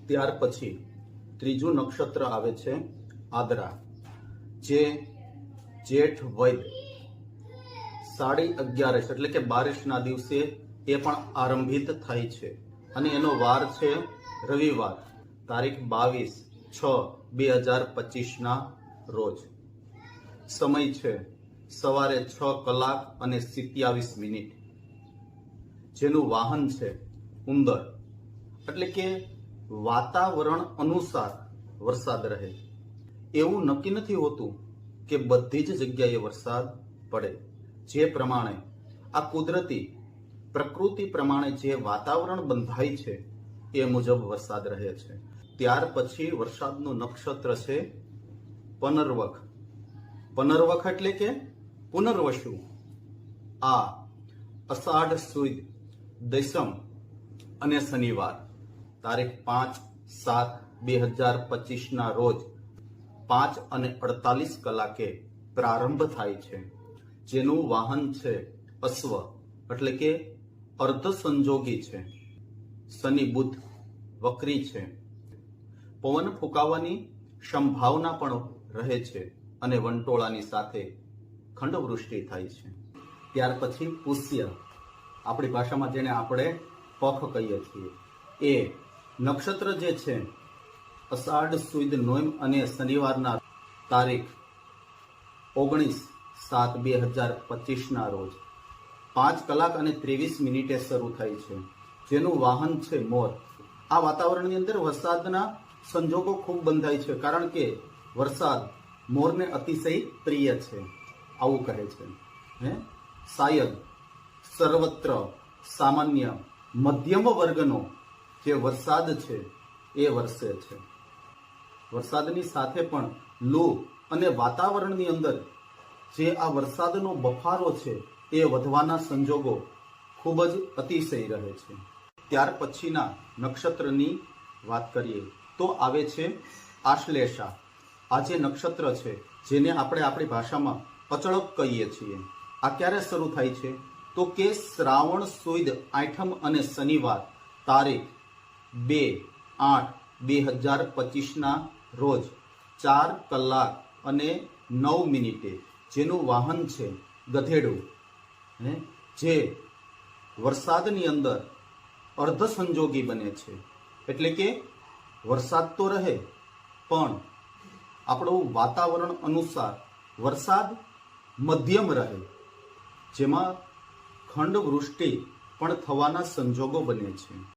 ત્યાર પછી ત્રીજું નક્ષત્ર આવે છે આદરા, જે જેઠ વૈદ 11:30 એટલે કે 12ના દિવસે એ પણ આરંભિત થાય છે અને એનો વાર છે રવિવાર, તારીખ 22/6/2025 રોજ. સમય છે સવારે 6:27. જેનું વાહન છે ઉંદર. એટલે કે વાતાવરણ અનુસાર વરસાદ રહે. એવું નક્કી નથી હોતું કે બધી જ જગ્યાએ વરસાદ પડે. જે પ્રમાણે આ કુદરતી પ્રકૃતિ પ્રમાણે જે વાતાવરણ બંધાય છે એ મુજબ વરસાદ રહે છે. ત્યાર પછી વરસાદનું નક્ષત્ર છે પનર્વખ. પનર્વખ એટલે કે પુનર્વસુ. આ અષાઢ સુદ દશમ અને શનિવાર, તારીખ 5/7/2025 રોજ 5:48 પ્રારંભ થાય છે. જેનું વાહન છે અશ્વ, એટલે કે અર્ધ સંજોગી છે. શનિ બુધ વક્રી છે. પવન ફૂંકાવાની સંભાવના પણ રહે છે અને વંટોળાની સાથે ખંડવૃષ્ટિ થાય છે. ત્યાર પછી પુષ્ય, આપણી ભાષામાં જેને આપણે પખ કહીએ છીએ, એ નક્ષત્ર જે છે અષાઢ સુદ નોમ અને શનિવારના તારીખ 19/7/2025 રોજ 5:23 શરૂ થાય છે. જેનું વાહન છે મોર. આ વાતાવરણની અંદર વરસાદના સંજોગો ખૂબ બંધાય છે, કારણ કે વરસાદ મોરને અતિશય પ્રિય છે, આવું કહે છે. શાયદ સર્વત્ર સામાન્ય મધ્યમ વર્ગનો જે વરસાદ છે એ વરસે છે. વરસાદની સાથે પણ લૂ અને વાતાવરણની અંદર જે આ વરસાદનો બફારો છે એ વધવાના સંજોગો ખૂબ જ અતિશય રહે છે. ત્યાર પછીના નક્ષત્રની વાત કરીએ તો આવે છે આશ્લેષા. આ જે નક્ષત્ર છે જેને આપણે આપણી ભાષામાં અચળક કહીએ છીએ, આ ક્યારે શરૂ થાય છે તો કે શ્રાવણ સુદ આઠમ અને શનિવાર, તારીખ 2/8/2025 રોજ 4:09. જેનું વાહન છે ગધેડું, જે વરસાદની અંદર અર્ધ સંજોગી બને છે. એટલે કે વરસાદ તો રહે પણ આપણું વાતાવરણ અનુસાર વરસાદ મધ્યમ રહે, જેમાં ખંડવૃષ્ટિ પણ થવાના સંજોગો બને છે.